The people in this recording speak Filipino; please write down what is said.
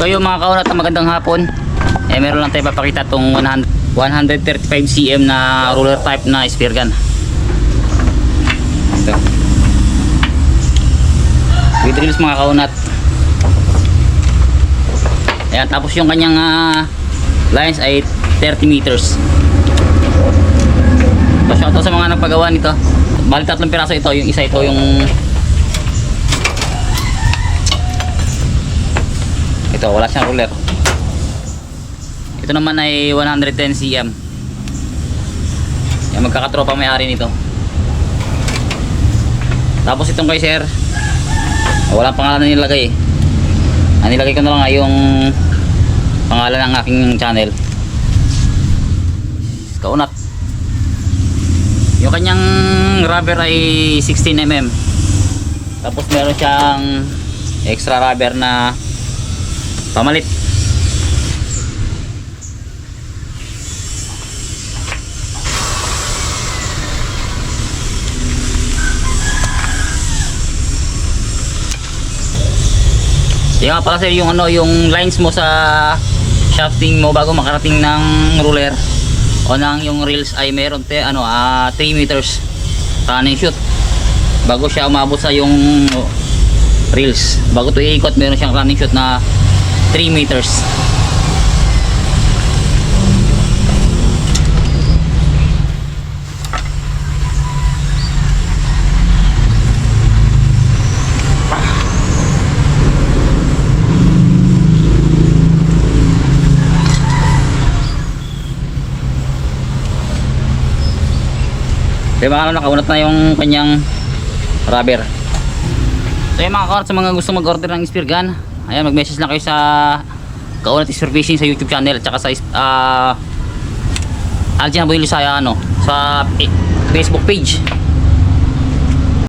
So yung mga kaunat na magandang hapon, meron lang tayo papakita itong 135 cm na roller type na spear gun. Ito. With drills mga kaunat. Ayan, tapos yung kanyang lines ay 30 meters. So shoutout sa mga nagpagawa nito. Bali 3 piraso ito, yung isa ito yung ito, wala siyang roller. Ito naman ay 110 cm. Yan, magkakatropa may-ari nito. Tapos itong kay sir, walang pangalan na nilagay. Ang nilagay ko na lang ay yung pangalan ng aking channel. Kaunat. Yung kanyang rubber ay 16 mm. Tapos meron siyang extra rubber na pamalit. Yung nga pala sir, yung yung lines mo sa shafting mo bago makarating ng ruler o ng yung reels ay meron 3 meters running shoot bago siya umabot sa yung reels. Bago ito iikot, meron siyang running shoot na 3 meters. Diba nakaunat na yung kanyang rubber. So yung mga kaunat, sa mga gusto mag-order ng spear gun, ayan, mag-message lang kayo sa Kaunat Spear Fishing sa YouTube channel at saka sa Aljan Boy Lisaya sa Facebook page.